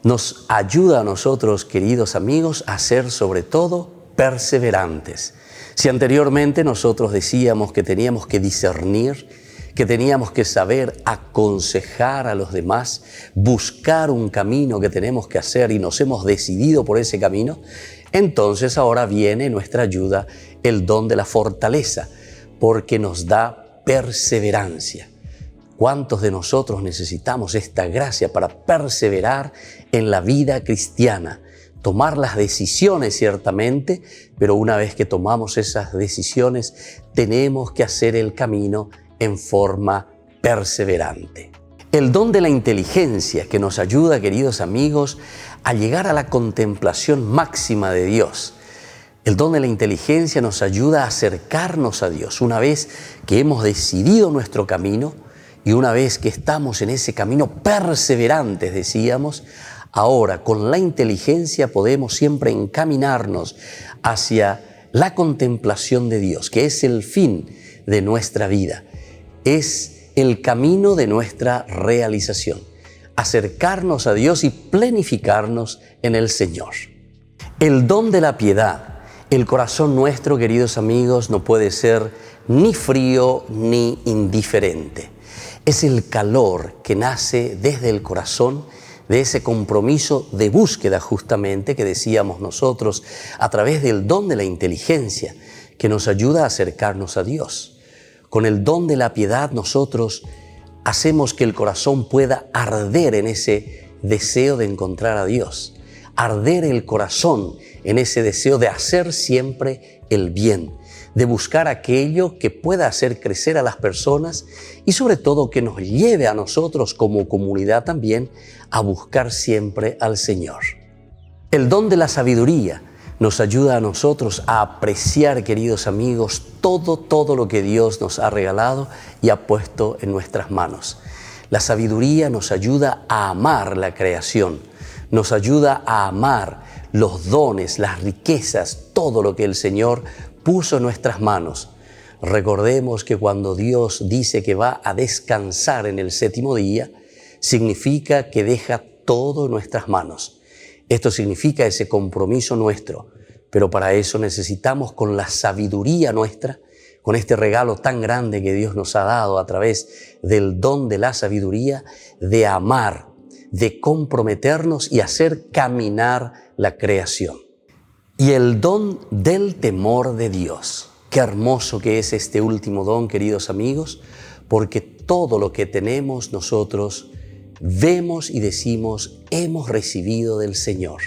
nos ayuda a nosotros, queridos amigos, a ser sobre todo perseverantes. Si anteriormente nosotros decíamos que teníamos que discernir, que teníamos que saber aconsejar a los demás, buscar un camino que tenemos que hacer y nos hemos decidido por ese camino, entonces ahora viene en nuestra ayuda el don de la fortaleza, porque nos da perseverancia. ¿Cuántos de nosotros necesitamos esta gracia para perseverar en la vida cristiana? Tomar las decisiones ciertamente, pero una vez que tomamos esas decisiones, tenemos que hacer el camino en forma perseverante. El don de la inteligencia que nos ayuda, queridos amigos, a llegar a la contemplación máxima de Dios. El don de la inteligencia nos ayuda a acercarnos a Dios. Una vez que hemos decidido nuestro camino y una vez que estamos en ese camino perseverantes, decíamos, ahora con la inteligencia podemos siempre encaminarnos hacia la contemplación de Dios, que es el fin de nuestra vida. Es el camino de nuestra realización. Acercarnos a Dios y planificarnos en el Señor. El don de la piedad El corazón nuestro, queridos amigos, no puede ser ni frío ni indiferente. Es el calor que nace desde el corazón, de ese compromiso de búsqueda justamente que decíamos nosotros a través del don de la inteligencia que nos ayuda a acercarnos a Dios. Con el don de la piedad nosotros hacemos que el corazón pueda arder en ese deseo de encontrar a Dios. Arder el corazón en ese deseo de hacer siempre el bien, de buscar aquello que pueda hacer crecer a las personas y sobre todo que nos lleve a nosotros como comunidad también a buscar siempre al Señor. El don de la sabiduría nos ayuda a nosotros a apreciar, queridos amigos, todo lo que Dios nos ha regalado y ha puesto en nuestras manos. La sabiduría nos ayuda a amar la creación, nos ayuda a amar los dones, las riquezas, todo lo que el Señor puso en nuestras manos. Recordemos que cuando Dios dice que va a descansar en el séptimo día, significa que deja todo en nuestras manos. Esto significa ese compromiso nuestro, pero para eso necesitamos con la sabiduría nuestra, con este regalo tan grande que Dios nos ha dado a través del don de la sabiduría, de amar, de comprometernos y hacer caminar la creación. Y el don del temor de Dios. Qué hermoso que es este último don, queridos amigos, porque todo lo que tenemos nosotros vemos y decimos hemos recibido del Señor.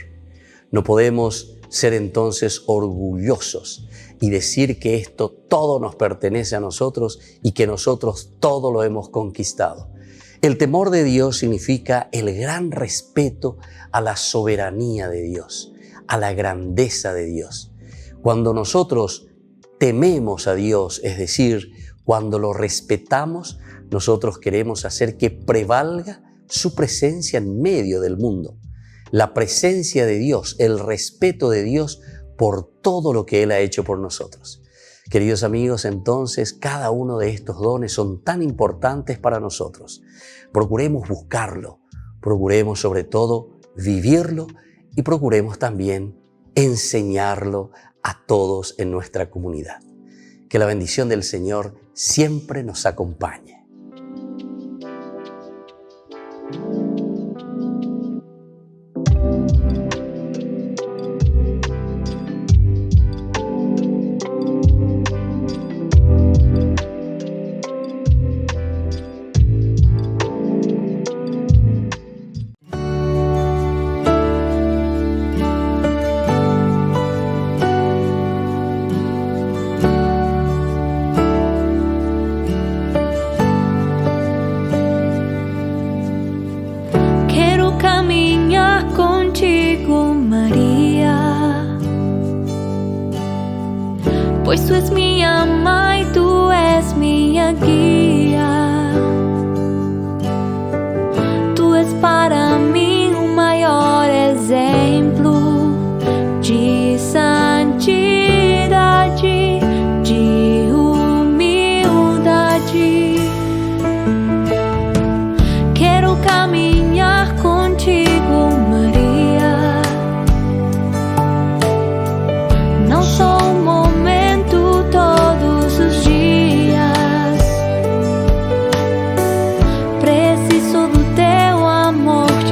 No podemos ser entonces orgullosos y decir que esto todo nos pertenece a nosotros y que nosotros todo lo hemos conquistado. El temor de Dios significa el gran respeto a la soberanía de Dios, a la grandeza de Dios. Cuando nosotros tememos a Dios, es decir, cuando lo respetamos, nosotros queremos hacer que prevalga su presencia en medio del mundo. La presencia de Dios, el respeto de Dios por todo lo que Él ha hecho por nosotros. Queridos amigos, entonces cada uno de estos dones son tan importantes para nosotros. Procuremos buscarlo, procuremos sobre todo vivirlo y procuremos también enseñarlo a todos en nuestra comunidad. Que la bendición del Señor siempre nos acompañe. Pues tú es mi ama y tú es mi guía. Tú es para mí un mayor ejemplo de santidad, de humildad. Quiero caminar contigo, María. No solo todos os dias preciso do teu amor.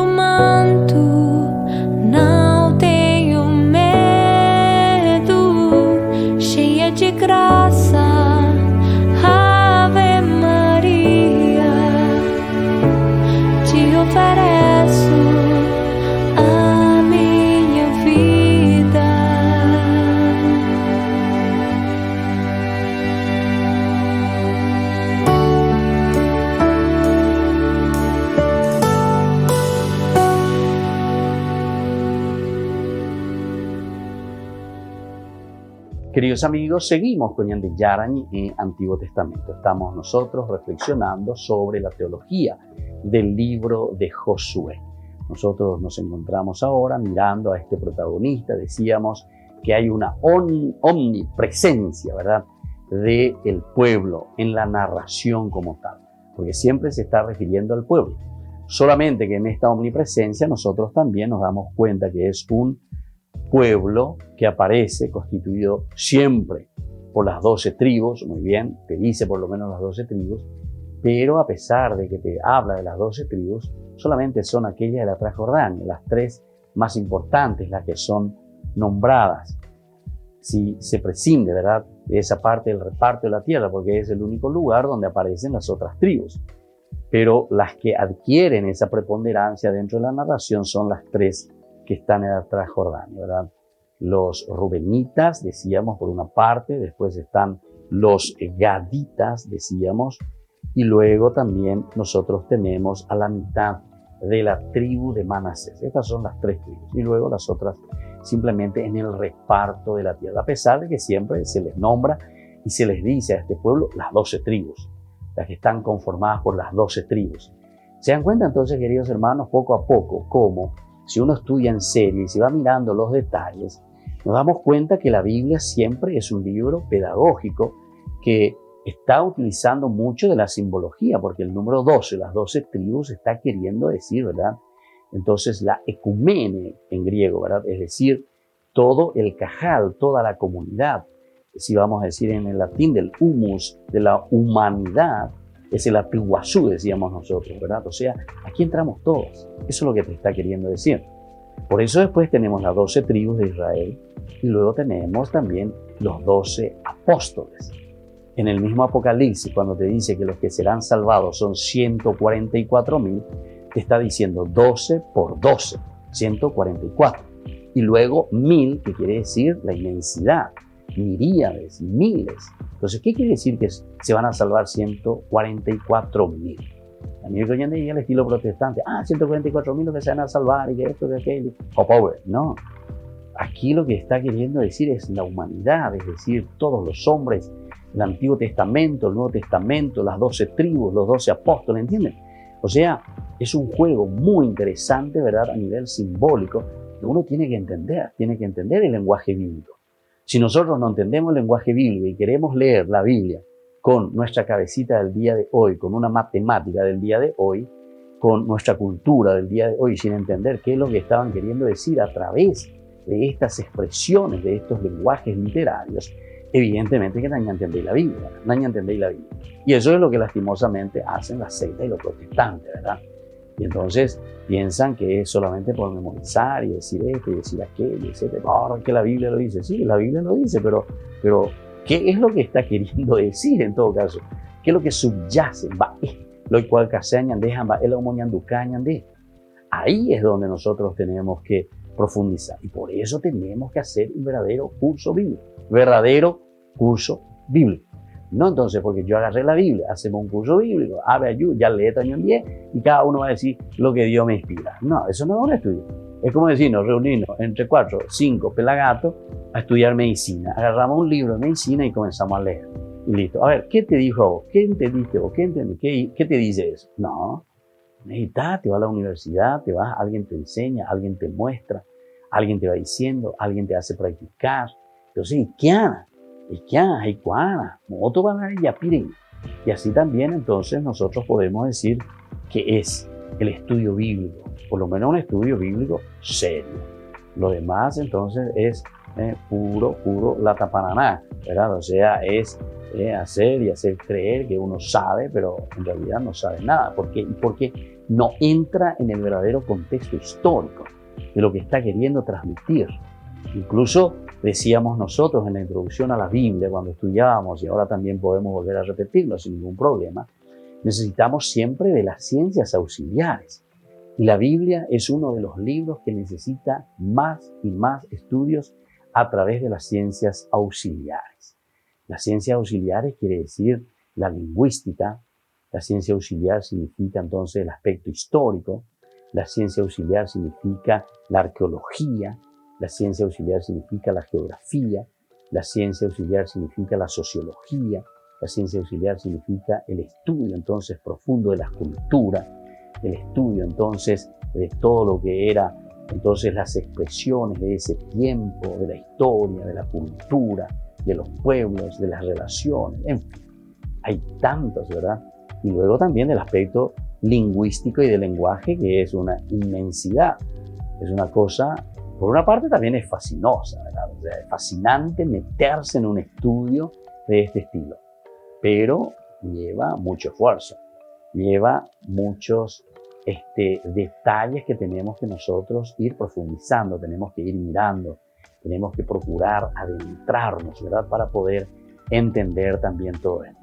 teu manto, não tenho medo, cheia de graça. Ave Maria, te ofereço a minha vida. Queridos amigos, seguimos con Ñande Yarañi en Antiguo Testamento. Estamos nosotros reflexionando sobre la teología del libro de Josué. Nosotros nos encontramos ahora mirando a este protagonista. Decíamos que hay una omnipresencia, ¿verdad?, del pueblo en la narración como tal, porque siempre se está refiriendo al pueblo. Solamente que en esta omnipresencia nosotros también nos damos cuenta que es un pueblo que aparece constituido siempre por las 12 tribus, muy bien, te dice por lo menos las 12 tribus, pero a pesar de que te habla de las 12 tribus, solamente son aquellas de la Transjordania, las 3 más importantes, las que son nombradas. Si se prescinde, ¿verdad?, de esa parte del reparto de la tierra, porque es el único lugar donde aparecen las otras tribus. Pero las que adquieren esa preponderancia dentro de la narración son las 3 que están en la Transjordania, ¿verdad? Los rubenitas, decíamos, por una parte, después están los gaditas, decíamos, y luego también nosotros tenemos a la mitad de la tribu de Manasés. Estas son las 3 tribus, y luego las otras simplemente en el reparto de la tierra, a pesar de que siempre se les nombra y se les dice a este pueblo las 12 tribus, las que están conformadas por las 12 tribus. ¿Se dan cuenta entonces, queridos hermanos, poco a poco, cómo si uno estudia en serio y se va mirando los detalles, nos damos cuenta que la Biblia siempre es un libro pedagógico que está utilizando mucho de la simbología, porque el número 12, las 12 tribus, está queriendo decir, ¿verdad? Entonces la ecumene en griego, ¿verdad? Es decir, todo el cajal, toda la comunidad. Si vamos a decir en el latín del humus, de la humanidad, es el apiguazú, decíamos nosotros, ¿verdad? O sea, aquí entramos todos. Eso es lo que te está queriendo decir. Por eso después tenemos las 12 tribus de Israel y luego tenemos también los 12 apóstoles. En el mismo Apocalipsis, cuando te dice que los que serán salvados son 144,000, te está diciendo 12 por 12, 144. Y luego 1,000, que quiere decir la inmensidad, miríades, miles. Entonces, ¿qué quiere decir que se van a salvar 144,000? A mí me oyen el estilo protestante, 144,000 los que se van a salvar y que esto, que aquello. Oh, pobre, no. Aquí lo que está queriendo decir es la humanidad, es decir, todos los hombres, el Antiguo Testamento, el Nuevo Testamento, las 12 tribus, los 12 apóstoles, ¿entienden? O sea, es un juego muy interesante, ¿verdad?, a nivel simbólico, que uno tiene que entender el lenguaje bíblico. Si nosotros no entendemos el lenguaje bíblico y queremos leer la Biblia con nuestra cabecita del día de hoy, con una matemática del día de hoy, con nuestra cultura del día de hoy, sin entender qué es lo que estaban queriendo decir a través de estas expresiones, de estos lenguajes literarios, evidentemente que no entendéis la Biblia, Y eso es lo que lastimosamente hacen las sectas y los protestantes, ¿verdad? Y entonces piensan que es solamente por memorizar y decir esto y decir aquello, etc. No, que la Biblia lo dice. Sí, la Biblia lo dice, pero ¿qué es lo que está queriendo decir en todo caso? ¿Qué es lo que subyace? Lo cual ahí es donde nosotros tenemos que profundizar. Y por eso tenemos que hacer un verdadero curso bíblico. No entonces porque yo agarré la Biblia, hacemos un curso bíblico, ya leí también 10 y cada uno va a decir lo que Dios me inspira. No, eso no es un estudio. Es como decirnos, reunirnos entre 4 o 5 pelagatos a estudiar medicina. Agarramos un libro de medicina y comenzamos a leer. Y listo. A ver, ¿qué te dijo a vos? ¿Qué entendiste vos? ¿Qué entendí? ¿Qué te dice eso? No. Necesitas, te vas a la universidad, alguien te enseña, alguien te muestra, alguien te va diciendo, alguien te hace practicar. Entonces, y así también entonces nosotros podemos decir que es el estudio bíblico, por lo menos un estudio bíblico serio. Lo demás entonces es puro la tapananá, ¿verdad? O sea, es hacer creer que uno sabe, pero en realidad no sabe nada. ¿Por qué? no entra en el verdadero contexto histórico de lo que está queriendo transmitir. Incluso decíamos nosotros en la introducción a la Biblia, cuando estudiábamos, y ahora también podemos volver a repetirlo sin ningún problema, necesitamos siempre de las ciencias auxiliares. Y la Biblia es uno de los libros que necesita más y más estudios a través de las ciencias auxiliares. Las ciencias auxiliares quiere decir la lingüística, la ciencia auxiliar significa entonces el aspecto histórico, la ciencia auxiliar significa la arqueología, la ciencia auxiliar significa la geografía, la ciencia auxiliar significa la sociología, la ciencia auxiliar significa el estudio entonces profundo de la cultura, el estudio entonces de todo lo que era entonces las expresiones de ese tiempo, de la historia, de la cultura, de los pueblos, de las relaciones, en fin, hay tantos, ¿verdad? Y luego también del aspecto lingüístico y del lenguaje, que es una inmensidad, es una cosa, por una parte también es fascinosa, ¿verdad? O sea, es fascinante meterse en un estudio de este estilo, pero lleva mucho esfuerzo, lleva muchos detalles que tenemos que nosotros ir profundizando, tenemos que ir mirando, tenemos que procurar adentrarnos, ¿verdad? Para poder entender también todo esto.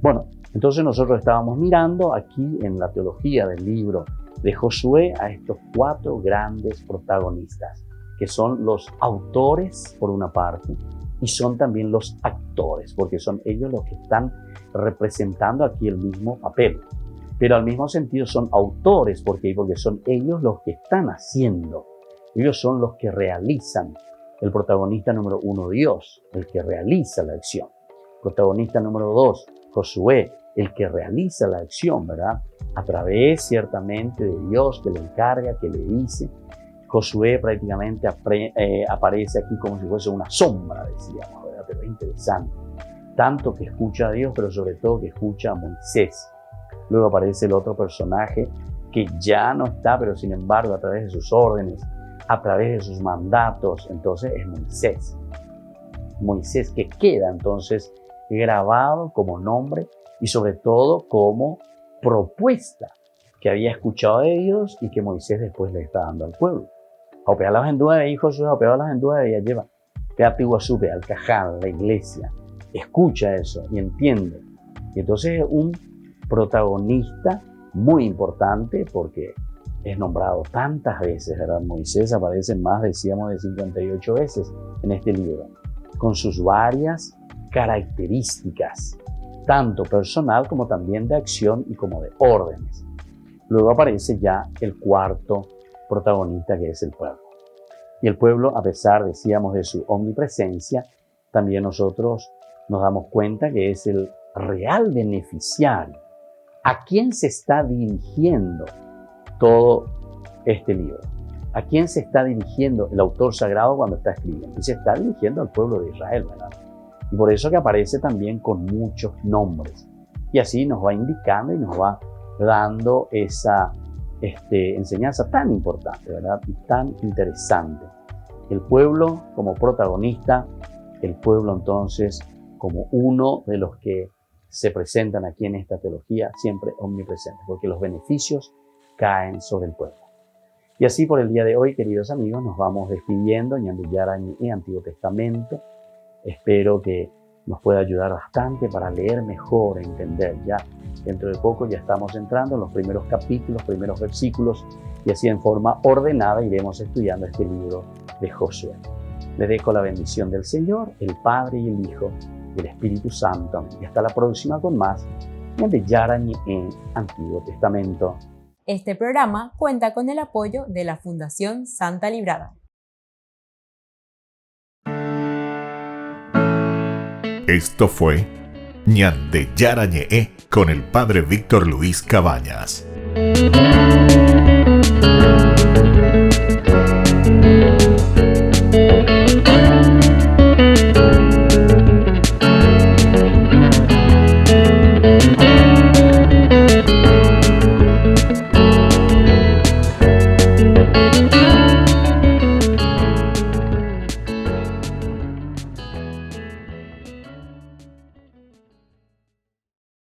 Bueno, entonces nosotros estábamos mirando aquí en la teología del libro de Josué a estos 4 grandes protagonistas, que son los autores por una parte y son también los actores, porque son ellos los que están representando aquí el mismo papel. Pero al mismo sentido son autores, porque son ellos los que están haciendo, ellos son los que realizan. El protagonista número 1, Dios, el que realiza la acción. Protagonista número 2, Josué, el que realiza la acción, ¿verdad? A través ciertamente de Dios que le encarga, que le dice. Josué prácticamente aparece aquí como si fuese una sombra, decíamos, ¿verdad? Pero es interesante. Tanto que escucha a Dios, pero sobre todo que escucha a Moisés. Luego aparece el otro personaje que ya no está, pero sin embargo a través de sus órdenes, a través de sus mandatos, entonces es Moisés. Moisés que queda entonces grabado como nombre y sobre todo como propuesta que había escuchado de Dios y que Moisés después le está dando al pueblo. Aupea las vendúas hijos, aupea las vendúas ella lleva. Peate guasupe, al cajal, la iglesia. Escucha eso y entiende. Y entonces es un protagonista muy importante porque es nombrado tantas veces, ¿verdad? Moisés aparece más, decíamos, de 58 veces en este libro, con sus varias características, tanto personal como también de acción y como de órdenes. Luego aparece ya el 4 protagonista, que es el pueblo. Y el pueblo, a pesar, decíamos, de su omnipresencia, también nosotros nos damos cuenta que es el real beneficiario. ¿A quién se está dirigiendo todo este libro? ¿A quién se está dirigiendo el autor sagrado cuando está escribiendo? Y se está dirigiendo al pueblo de Israel, ¿verdad? Y por eso que aparece también con muchos nombres. Y así nos va indicando y nos va dando esa enseñanza tan importante, ¿verdad? Y tan interesante. El pueblo como protagonista, el pueblo entonces como uno de los que se presentan aquí en esta teología, siempre omnipresentes, porque los beneficios caen sobre el pueblo. Y así por el día de hoy, queridos amigos, nos vamos despidiendo en el Antiguo Testamento. Espero que nos pueda ayudar bastante para leer mejor, entender. Ya dentro de poco ya estamos entrando en los primeros capítulos, primeros versículos, y así en forma ordenada iremos estudiando este libro de Josué. Les dejo la bendición del Señor, el Padre y el Hijo, del Espíritu Santo. Y hasta la próxima con más de Yarañé en Antiguo Testamento. Este programa cuenta con el apoyo de la Fundación Santa Librada. Esto fue Ñande Yarañé con el Padre Víctor Luis Cabañas.